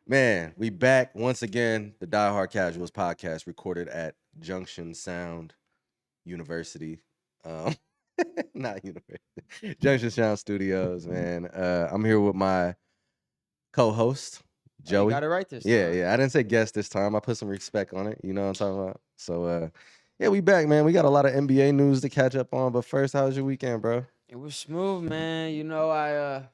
Man, we back once again. The Die Hard Casuals podcast recorded at Junction Sound University. Um, not University. Junction Sound Studios, man. I'm here with my co-host, Oh, you Joey. got it right this Yeah, time. yeah. I didn't say guest this time. I put some respect on it. You know what I'm talking about? So yeah, we back, man. We got a lot of NBA news to catch up on. But first, how was your weekend, bro? It was smooth, man. I'm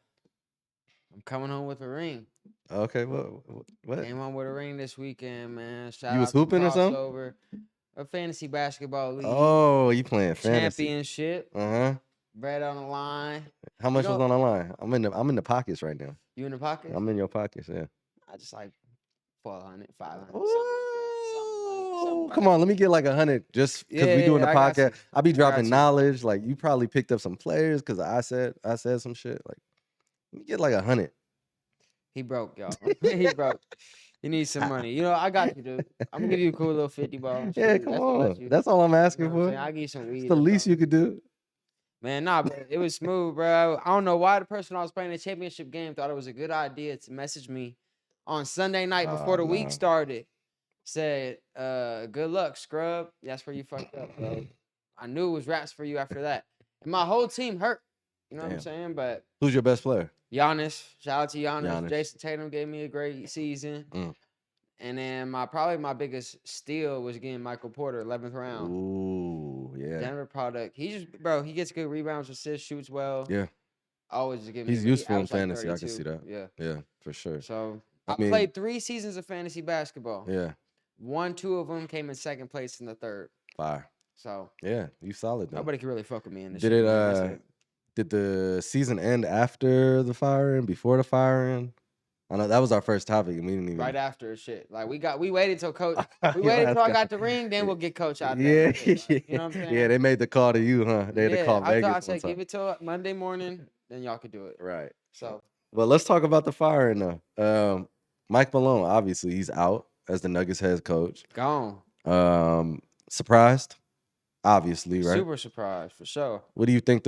coming home with a ring. Okay, what? Came home with a ring this weekend, man. Shout You was out to hooping or something? Crossover, a fantasy basketball league, Oh, you playing fantasy? championship, Uh-huh. bread on the line. How much was on the line? I'm in the pockets right now. You in the pocket? I'm in your pockets, yeah. I just like 400, 500, something like Ooh, something come like on, let me get like 100 just because we doing the I got podcast. you. I be I got dropping you. knowledge. Like you probably picked up some players because I said some shit. Like let me get like 100. He broke, y'all. He broke. He needs some money. You know, I got you, dude. I'm gonna give you a cool little 50 ball. Yeah, come That's to let on. you. That's all I'm You know asking what I'm saying? for. I'll give you some It's weed the or least something. you could do. Man, nah, but it was smooth, bro. I don't know why the person I was playing the championship game thought it was a good idea to message me on Sunday night before the week Nah. started. Said, good luck, scrub. That's where you fucked up, bro. I knew it was raps for you after that. And my whole team hurt. You know what I'm Damn. saying? But Who's your best player? Giannis, shout out to Giannis. Giannis. Jason Tatum gave me a great season. And then probably my biggest steal was getting Michael Porter, 11th round. Ooh, yeah. Denver product. He gets good rebounds, assists, shoots well. Yeah. Always just give me. He's He useful in averaged like fantasy. I can 32. see that. Yeah. Yeah, for sure. So I I mean- played 3 seasons of fantasy basketball. Yeah. 2 of them came in second place in the third. Fire. So Yeah, you solid though. nobody can really fuck with me in this. Did shit, it man. That's it. did the season end after the firing, before the firing? I know that was our first topic and we didn't even Right after shit. Like we waited till coach. We Your waited ass till I got- got the ring, then we'll get coach out Yeah, there. Like, you know what I'm saying? yeah, they made the call to you, huh? They had to call I Vegas. thought I one said time. give it till Monday morning, then y'all could do it. Right. So Well, let's talk about the firing though. Mike Malone, obviously, he's out as the Nuggets head coach. gone. Surprised? Obviously, right? Super surprised for sure. What do you think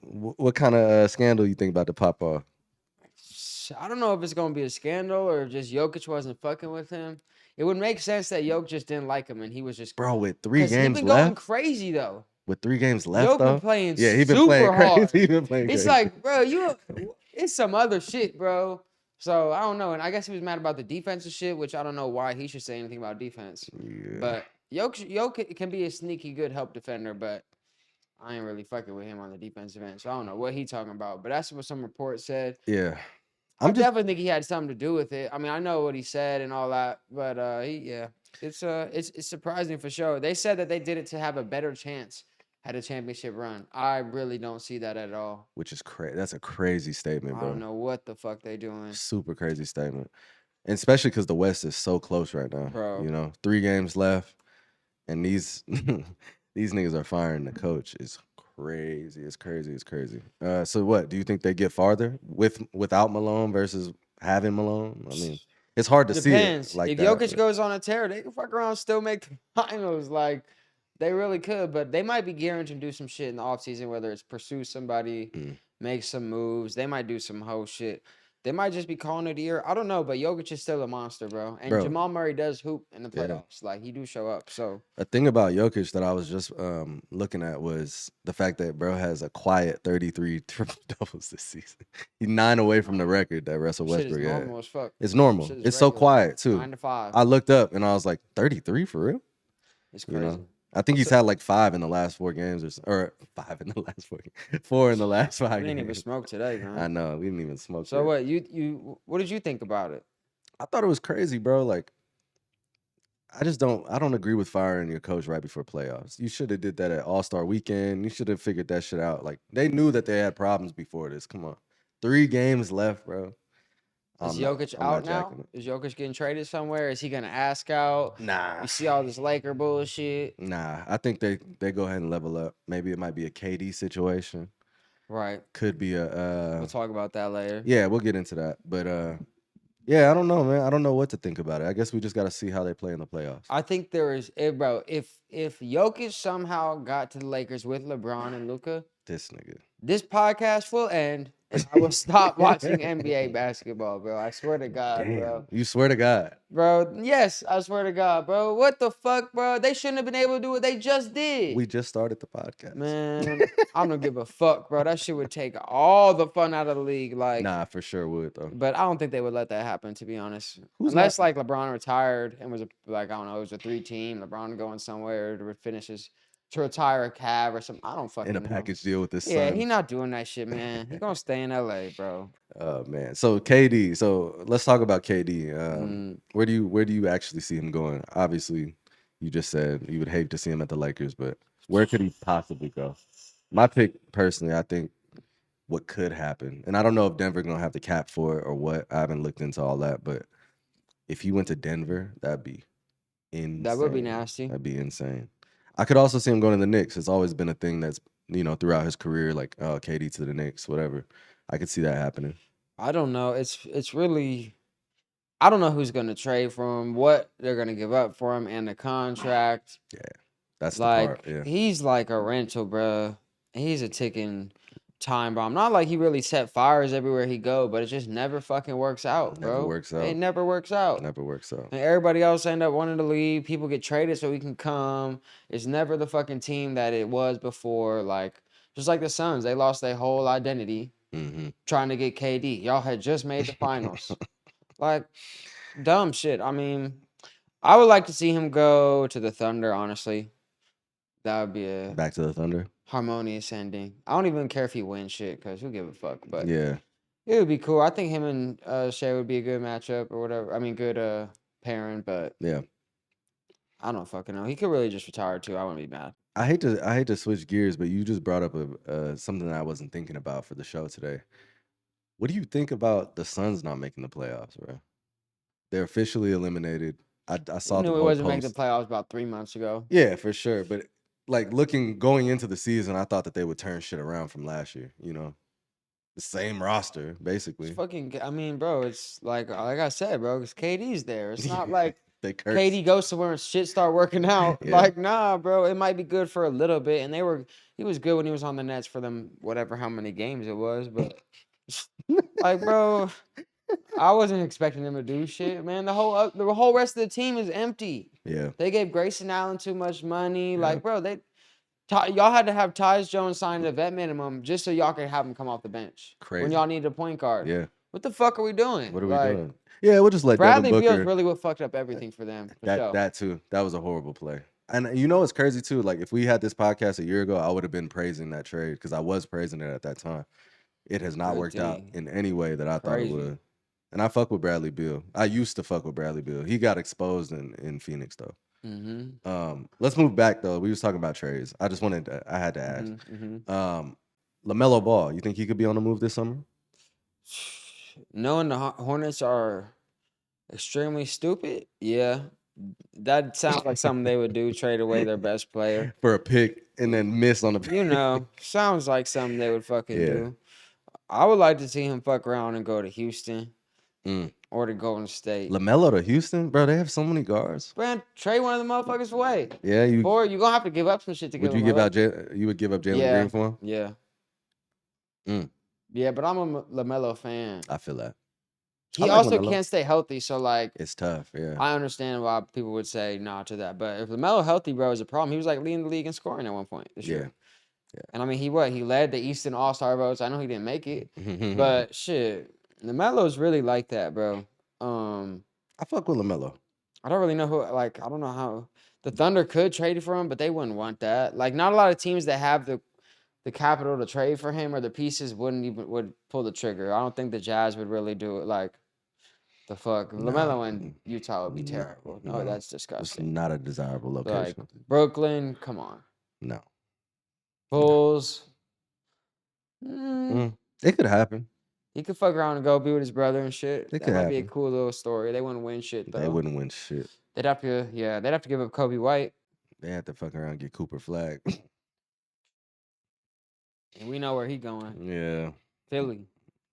what kind of scandal you think about to pop off? I don't know if it's gonna be a scandal or if just Jokic wasn't fucking with him. It would make sense that Jokic just didn't like him and he was just Bro, with 3 'cause he games been going left? crazy though. With 3 games left, Jokic though? been playing Yeah, he been super playing hard. crazy. He been playing It's crazy. like, bro, it's some other shit, bro. So I don't know, and I guess he was mad about the defensive shit, which I don't know why he should say anything about defense. Yeah. But Jokic can be a sneaky good help defender, but I ain't really fucking with him on the defensive end, so I don't know what he talking about. But that's what some reports said. Yeah. I definitely think he had something to do with it. I mean, I know what he said and all that, but it's surprising for sure. They said that they did it to have a better chance at a championship run. I really don't see that at all. Which is crazy. That's a crazy statement, I bro. don't know what the fuck they doing. Super crazy statement. And especially because the West is so close right now. Bro. You know, 3 games left. And these these niggas are firing the coach. It's crazy. It's crazy. It's crazy. So what? Do you think they get farther without Malone versus having Malone? I mean, it's hard to Depends. see it like if that. Jokic goes on a tear, they can fuck around and still make the finals. Like, they really could, but they might be gearing to do some shit in the offseason, whether it's pursue somebody, make some moves. They might do some whole shit. They might just be calling it a year. I don't know, but Jokic is still a monster, bro. And Jamal Murray does hoop in the playoffs. Like, he do show up. So a thing about Jokic that I was just looking at was the fact that bro has a quiet 33 triple doubles this season. He's 9 away from the record that Russell shit Westbrook is had. normal as fuck. It's normal. Shit is It's so regular. quiet too. 9 to 5. I looked up and I was like, 33 for real? It's crazy. You know? I think he's had like 5 in the last 4 games, or 5 in the last 4 games. 4 in the last 5 We didn't even games. smoke today, man. I know, we didn't even smoke. So yet. what did you think about it? I thought it was crazy, bro. Like, I don't agree with firing your coach right before playoffs. You should have did that at All-Star weekend. You should have figured that shit out. Like, they knew that they had problems before this. Come on. 3 games left, bro. Is Jokic out now? Is Jokic getting traded somewhere? Is he gonna ask out? Nah. You see all this Laker bullshit. Nah. I think they go ahead and level up. Maybe it might be a KD situation. Right. Could be a We'll talk about that later. Yeah, we'll get into that. But yeah, I don't know, man. I don't know what to think about it. I guess we just got to see how they play in the playoffs. I think there is, bro. If Jokic somehow got to the Lakers with LeBron and Luka, This nigga. this podcast will end and I will stop watching NBA basketball, bro. I swear to God, bro. Damn, you swear to God. Bro, yes, I swear to God, bro. What the fuck, bro? They shouldn't have been able to do what they just did. We just started the podcast. Man, I don't give a fuck, bro. That shit would take all the fun out of the league. Like, Nah, for sure would though. but I don't think they would let that happen, to be honest. Who's Unless not- like LeBron retired and was like, I don't know, it was a 3-team. LeBron going somewhere to finish to retire a Cav or something. I don't fucking In a know. package deal with his Yeah, son. he not doing that shit, man. He gonna stay in LA, bro. Oh man. So KD. So let's talk about KD. Mm. Where do you actually see him going? Obviously, you just said you would hate to see him at the Lakers, but where could he possibly go? My pick personally, I think what could happen, and I don't know if Denver gonna have the cap for it or what. I haven't looked into all that, but if he went to Denver, that'd be insane. That would be nasty. That'd be insane. I could also see him going to the Knicks. It's always been a thing that's throughout his career, like KD to the Knicks, whatever. I could see that happening. I don't know. It's really, I don't know who's gonna trade for him, what they're gonna give up for him, and the contract. That's Like, the part. Yeah. he's like a rental, bro. He's a ticking time bomb. Not like he really set fires everywhere he go, but it just never fucking works out, bro. Never works out. It never works out. Never works out. And everybody else end up wanting to leave. People get traded so he can come. It's never the fucking team that it was before. Like, just like the Suns, they lost their whole identity trying to get KD. Y'all had just made the finals. Like, dumb shit. I mean, I would like to see him go to the Thunder, honestly. That would be a Back to the Thunder. harmonious ending. I don't even care if he wins shit, because who give a fuck? But Yeah. it would be cool. I think him and Shea would be a good matchup or whatever. I mean, good pairing, but Yeah. I don't fucking know. He could really just retire too. I wouldn't be mad. I hate to switch gears, but you just brought up something that I wasn't thinking about for the show today. What do you think about the Suns not making the playoffs, bro? They're officially eliminated. I saw We the knew it whole wasn't making the post. playoffs about 3 months ago. Yeah, for sure. But like going into the season, I thought that they would turn shit around from last year. The same roster basically. It's fucking. I mean, bro, it's like I said, bro. It's KD's there. It's not like They cursed. KD goes somewhere and shit start working out. Yeah. Like, nah, bro. It might be good for a little bit, and he was good when he was on the Nets for them, whatever how many games it was, but like, bro, I wasn't expecting them to do shit, man. The whole rest of the team is empty. Yeah. They gave Grayson Allen too much money. Yeah. Like, bro, y'all had to have Tyus Jones sign the vet minimum just so y'all could have him come off the bench when Crazy. y'all needed a point guard. Yeah. What the fuck are we doing? What are we Like, doing? Yeah, we'll just let Bradley Devin Booker. Beal's really what fucked up everything for them. For sure. That too. That was a horrible play. And it's crazy too. Like if we had this podcast a year ago, I would have been praising that trade because I was praising it at that time. It has not Good worked out thing. in any way that I thought it Crazy. would. And I fuck with Bradley Beal. I used to fuck with Bradley Beal. He got exposed in Phoenix though. Let's move back though. We was talking about trades. I had to ask. LaMelo Ball, you think he could be on the move this summer? Knowing the Hornets are extremely stupid, yeah, that sounds like something they would do. Trade away their best player For a pick and then miss on the pick. Sounds like something they would fucking Yeah. do. I would like to see him fuck around and go to Houston Mm. or to Golden State. LaMelo to Houston? Bro, they have so many guards. Man, trade one of the motherfuckers away. Yeah, Or you're gonna have to give up some shit to would give you him give up. out you would give up Jalen Yeah. Green for him? Yeah. Mm. Yeah, but I'm a LaMelo fan. I feel that. He like also LaMelo. can't stay healthy, so like It's tough, yeah. I understand why people would say nah to that. But if LaMelo healthy, bro, is a problem. He was like leading the league in scoring at one point this year. Yeah. And I mean, he led the Eastern All-Star votes. I know he didn't make it, but shit, LaMelo's really like that, bro. I fuck with LaMelo. I don't really know who. Like, I don't know how the Thunder could trade for him, but they wouldn't want that. Like, not a lot of teams that have the capital to trade for him or the pieces would pull the trigger. I don't think the Jazz would really do it. Like, the fuck, LaMelo in Utah would be terrible. No, that's It's disgusting. not a desirable location. Like Brooklyn, come on. No. Bulls. It could happen. He could fuck around and go be with his brother and shit. It That could might be a happen. cool little story. They wouldn't win shit though. They wouldn't win shit. They'd have to give up Kobe White. They had to fuck around and get Cooper Flag. And we know where he going. Yeah. Philly.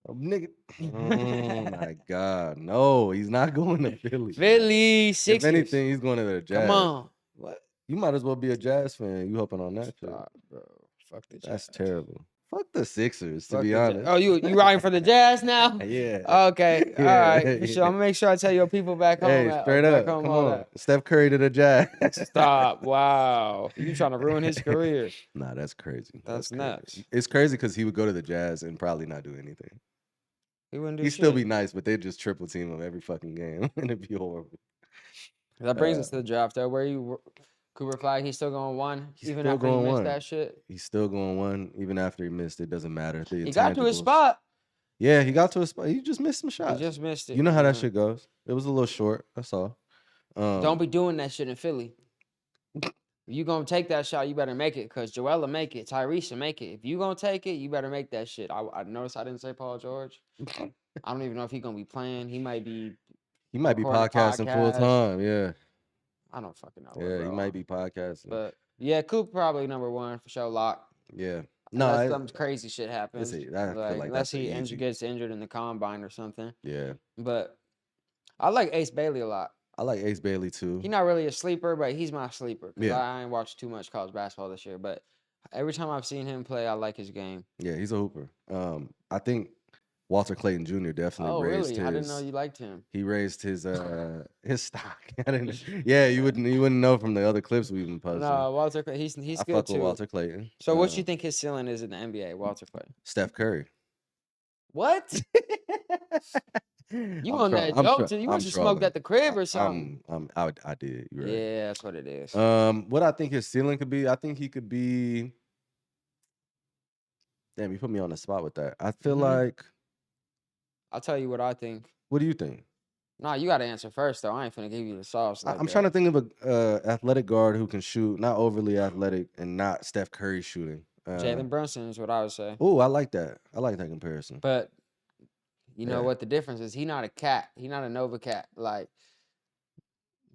Oh, nigga. Oh my God. No, he's not going to Philly. Philly, Sixers. If anything, he's going to the Jazz. Come on. What? You might as well be a Jazz fan. You hoping on that shit. Stop, bro. Fuck the Jazz. That's terrible. Fuck the Sixers, to Fuck be the honest. Oh, you riding for the Jazz now? Yeah. Okay. All Yeah. right. For sure. I'm gonna make sure I tell your people back home Hey, straight back up. home Come all on. that. Steph Curry to the Jazz. Stop. Wow. You trying to ruin his career. Nah, that's crazy. That's crazy. nuts. It's crazy because he would go to the Jazz and probably not do anything. He wouldn't do He'd shit. still be nice, but they'd just triple team him every fucking game. And it'd be horrible. That brings us to the draft, though. Where you Cooper Flag, he's still going 1, even still after he going missed 1. that shit. He's still going 1, even after he missed. It doesn't matter. The He got to his intangibles. spot. Yeah, he got to his spot. He just missed some He shots. just missed it. You know how that shit goes. It was a little short. That's all. Don't be doing that shit in Philly. If you gonna take that shot, you better make it, because Joel will make it. Tyrese will make it. If you gonna take it, you better make that shit. I noticed I didn't say Paul George. I don't even know if he's gonna be playing. He might be podcasting full time. Yeah. I don't fucking know. Yeah, he might be podcasting. But yeah, Coop probably number 1 for sure. Lock. Yeah. No, unless some crazy shit happens. I feel like unless that's he gets injured in the combine or something. Yeah. But I like Ace Bailey a lot. I like Ace Bailey too. He's not really a sleeper, but he's my sleeper. Because Yeah. I ain't watched too much college basketball this year. But every time I've seen him play, I like his game. Yeah, he's a hooper. I think Walter Clayton Jr. definitely raised his. I didn't know you liked him. He raised his stock. Yeah, you wouldn't know from the other clips we've been posting. No, Walter Clayton, he's I good fuck too. with Walter Clayton. So what you think his ceiling is in the NBA, Walter Clayton? Steph Curry. What? You on that joke too? You must have smoked at the crib or something. I did. You're right. Yeah, that's what it is. What I think his ceiling could be, I think he could be. Damn, you put me on the spot with that. I feel like. I'll tell you what I think. What do you think? Nah, you got to answer first though. I ain't finna give you the sauce. I'm trying to think of a athletic guard who can shoot, not overly athletic, and not Steph Curry shooting. Jalen Brunson is what I would say. Oh, I like that. I like that comparison. But you know what the difference is? He not a cat. He not a Nova cat. Like,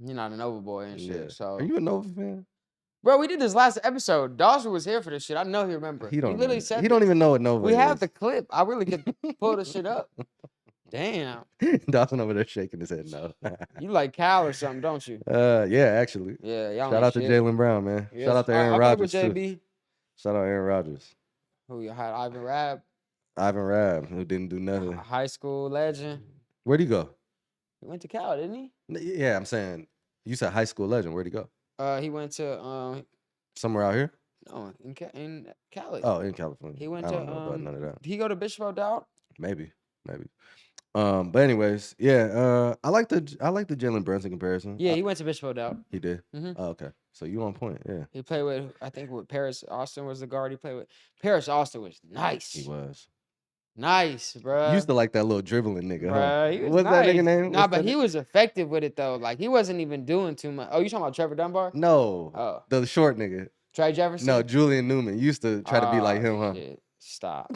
you're not a Nova boy and shit. Yeah. So Are you a Nova fan? Bro, we did this last episode. Dawson was here for this shit. I know he remember. He literally said he don't even know what Nova is. We have the clip. I really could pull the shit up. Damn. Dawson over there shaking his head no. You like Cal or something, don't you? Yeah, actually. Yeah, y'all Shout out to Jalen Brown, man. Yes. Shout out to Aaron Rodgers too. Shout out Aaron Rodgers. Who you had? Ivan Rabb. Ivan Rabb, who didn't do nothing. High school legend. Where'd he go? He went to Cal, didn't he? Yeah, I'm saying you said high school legend. Where'd he go? He went to somewhere out here. No, in Cali. Oh, in California. He went I to don't know about none of that. Did he go to Bishop O'Dowd? Maybe. But anyways, yeah. I like the Jalen Brunson comparison. Yeah, he went to Bishop O'Dowd. He did. Oh, okay. So you on point? Yeah. He played with, I think, with Paris Austin was the guard he played with. Paris Austin was nice. He was nice, bro. You used to like that little dribbling nigga, huh? He was What's nice. that nigga name? Nah, but he was effective with it though. Like he wasn't even doing too much. Oh, you talking about Trevor Dunbar? No. Oh, the short nigga. Trey Jefferson? No, Julian Newman. You used to try to be like him, huh? Shit. Stop.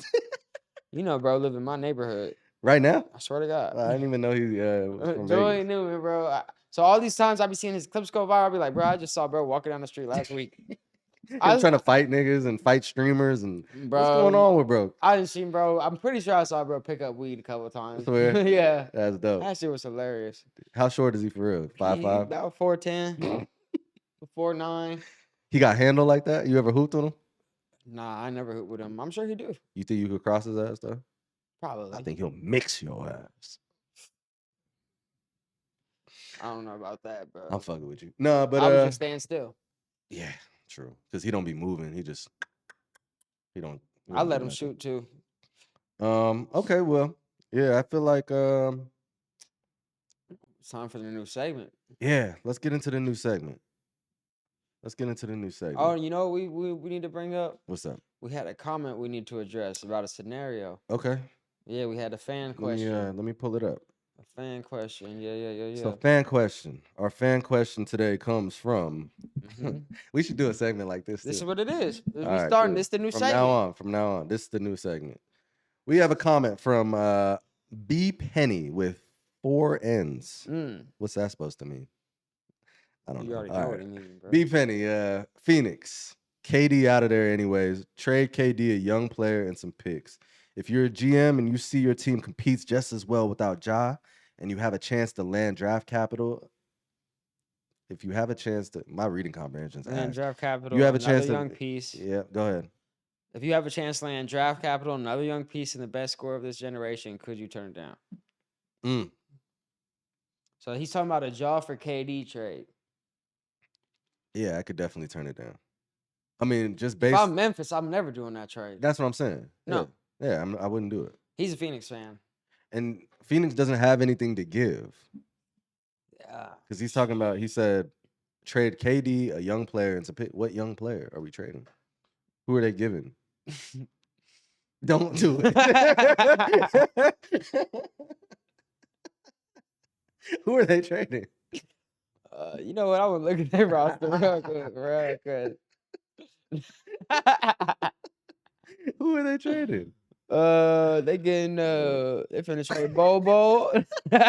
You know, bro, live in my neighborhood. Right now? I swear to God. I didn't even know he was from Julian Vegas. Newman, bro. So all these times I be seeing his clips go viral, I be like, bro, I just saw bro walking down the street last week. I'm trying to fight niggas and fight streamers and bro, what's going on with bro? I didn't see bro. I'm pretty sure I saw bro pick up weed a couple of times. Swear? Yeah. That's dope. That shit was hilarious. How short is he for real? 5'5"? About 4'10", 4'9". He got handled like that? You ever hooped on him? Nah, I never hooped with him. I'm sure he do. You think you could cross his ass though? Probably. I think he'll mix your ass. I don't know about that, bro. I'm fucking with you. No, but I was just staying still. Yeah, true. Because he don't be moving. He don't. I let him shoot too. Okay, well, yeah, I feel like It's time for the new segment. Yeah, let's get into the new segment. Oh, you know we need to bring up? What's up? We had a comment we need to address about a scenario. Okay. Yeah, we had a fan question. Let me pull it up. A fan question. Yeah. So fan question. Our fan question today comes from. We should do a segment like this. This too. is what it is. We All right, starting. cool. This is the new From segment. From now on, this is the new segment. We have a comment from B Penny with 4 N's. What's that supposed to mean? I don't know. You already know what it means, bro. B Penny, Phoenix. KD out of there anyways. Trade KD, a young player, and some picks. If you're a GM and you see your team competes just as well without Ja, and you have a chance to land draft capital, if you have a chance to, my reading comprehension's land ass. draft capital. You have a chance to young piece. Yeah, go ahead. If you have a chance to land draft capital, another young piece, and the best scorer of this generation, could you turn it down? Mm. So he's talking about a Jaw for KD trade. Yeah, I could definitely turn it down. I mean, just If based. I'm Memphis, I'm never doing that trade. That's what I'm saying. No. Yeah, I wouldn't do it. He's a Phoenix fan. And Phoenix doesn't have anything to give. Yeah. Because he's talking about, he said, trade KD, a young player, and to pick what young player are we trading? Who are they giving? Don't do it. Who are they trading? You know what? I would look at their roster real quick. Who are they trading? They getting they finna trade Bobo. They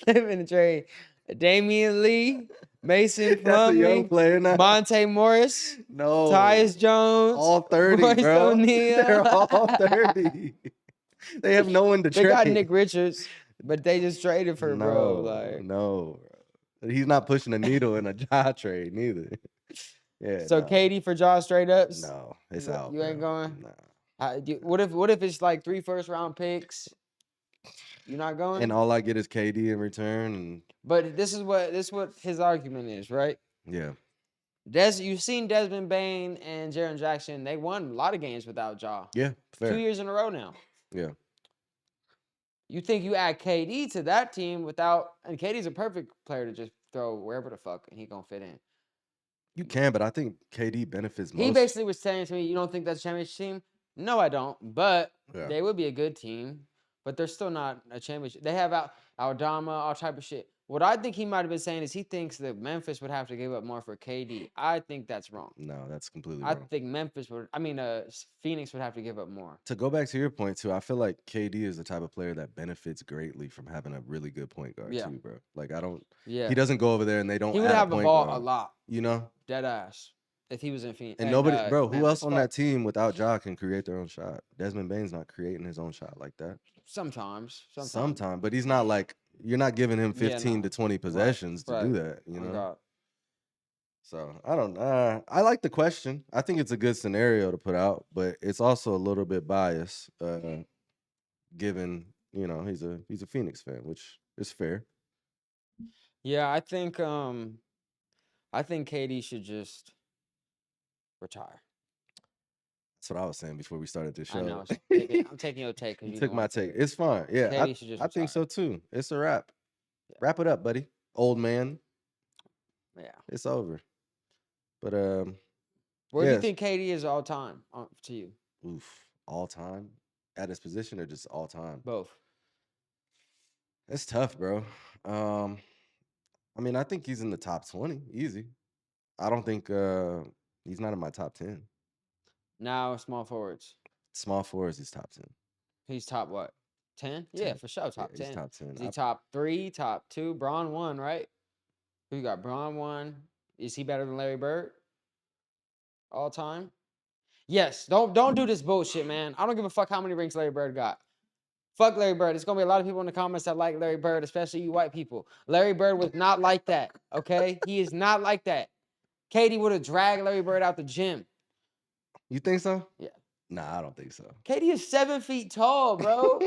finna trade Damian Lee, Mason That's a young Plumlee, player now. Monte Morris, No. Tyus Jones, All 30, Royce bro. O'Neal. They're all 30. They have no one to They trade. got Nick Richards, but they just traded for bro. Like No, bro. He's not pushing a needle in a Ja trade neither. Yeah. so, no. KD for Jaw straight ups. No, it's out. You ain't bro. going. Nah. What if it's like 3 first-round picks? You're not going. And all I get is KD in return, and But this is what his argument is, right? yeah, You've seen Desmond Bain and Jaren Jackson. They won a lot of games without Ja. yeah, fair. 2 years in a row now. Yeah. You think you add KD to that team without, and KD's a perfect player to just throw wherever the fuck and he gonna fit in. You can, but I think KD benefits most. He basically was saying to me, "You don't think that's a championship team?" No, I don't. But Yeah. they would be a good team. But they're still not a championship. They have Aldama, all type of shit. What I think he might have been saying is he thinks that Memphis would have to give up more for KD. I think that's wrong. No, that's completely I wrong. think Phoenix would have to give up more. To go back to your point too, I feel like KD is the type of player that benefits greatly from having a really good point guard too, bro. Like I don't. Yeah. He doesn't go over there and they don't. He would add have a the point ball guard, a lot. You know. Dead ass. If he was in Phoenix. And nobody, bro, who else on Fuck. that team without Ja can create their own shot? Desmond Bain's not creating his own shot like that. Sometimes, but he's not like, you're not giving him 15 to 20 possessions to do that, you know? God. So I don't know. I like the question. I think it's a good scenario to put out, but it's also a little bit biased, given, you know, he's a Phoenix fan, which is fair. Yeah, I think KD should just retire. That's what I was saying before we started this show. I know. I'm taking your take. You took my take. It's fine. Yeah, KD should just I think so retire. too. It's a wrap. Yeah. Wrap it up, buddy. Old man. Yeah. It's over. But where do you think KD is all time to you? Oof, all time at his position or just all time? Both. It's tough, bro. I mean, I think he's in the top 20, easy. I don't think he's not in my top 10. Now small forwards. Small forwards, he's top 10. He's top what? 10? Yeah, for sure, top 10. He's top 10. Is he top 3, top 2? Braun 1, right? Who you got? Braun 1. Is he better than Larry Bird? All time? Yes. Don't do this bullshit, man. I don't give a fuck how many rings Larry Bird got. Fuck Larry Bird. There's gonna be a lot of people in the comments that like Larry Bird, especially you white people. Larry Bird was not like that. Okay? He is not like that. KD would have dragged Larry Bird out the gym. You think so? Yeah. Nah, I don't think so. KD is 7 feet tall, bro.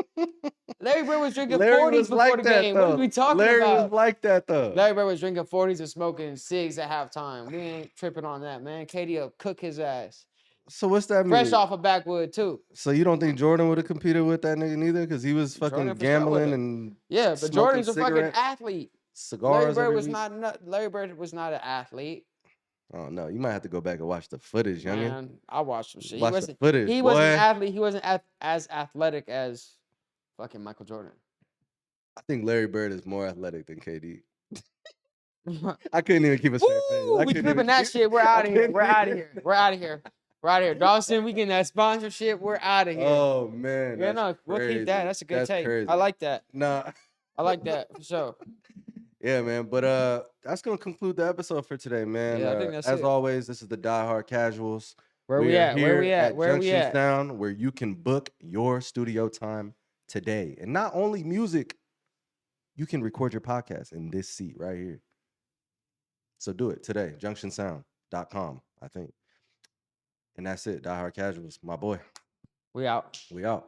Larry Bird was drinking 40s before the game. What are we talking about? Larry was like that, though. Larry Bird was drinking 40s and smoking cigs at halftime. We ain't tripping on that, man. KD will cook his ass. So what's that mean? Fresh off a backwood, too. So you don't think Jordan would have competed with that nigga neither? Because he was fucking gambling and yeah, but Jordan's a fucking athlete. Cigars Larry Bird was not an athlete. Oh no, you might have to go back and watch the footage, youngin. Man, I watched some shit. Watch the footage, he wasn't an athlete. He wasn't as athletic as fucking Michael Jordan. I think Larry Bird is more athletic than KD. I couldn't even keep a straight face. We clipping that shit. We're out of here. We're out of here. We're out of here. We're out of here. Dawson, we getting that sponsorship. We're out of here. Oh man. Yeah, no, we'll keep that. That's a good take. Crazy. I like that. Nah. I like that for sure. Yeah, man. But that's gonna conclude the episode for today, man. Yeah, I think that's as it. always, this is the Die Hard Casuals. Where we at? Here Where we at? Where we Junction at? Sound, where you can book your studio time today, and not only music, you can record your podcast in this seat right here. So do it today. JunctionSound.com, I think. And that's it. Die Hard Casuals, my boy. We out. We out.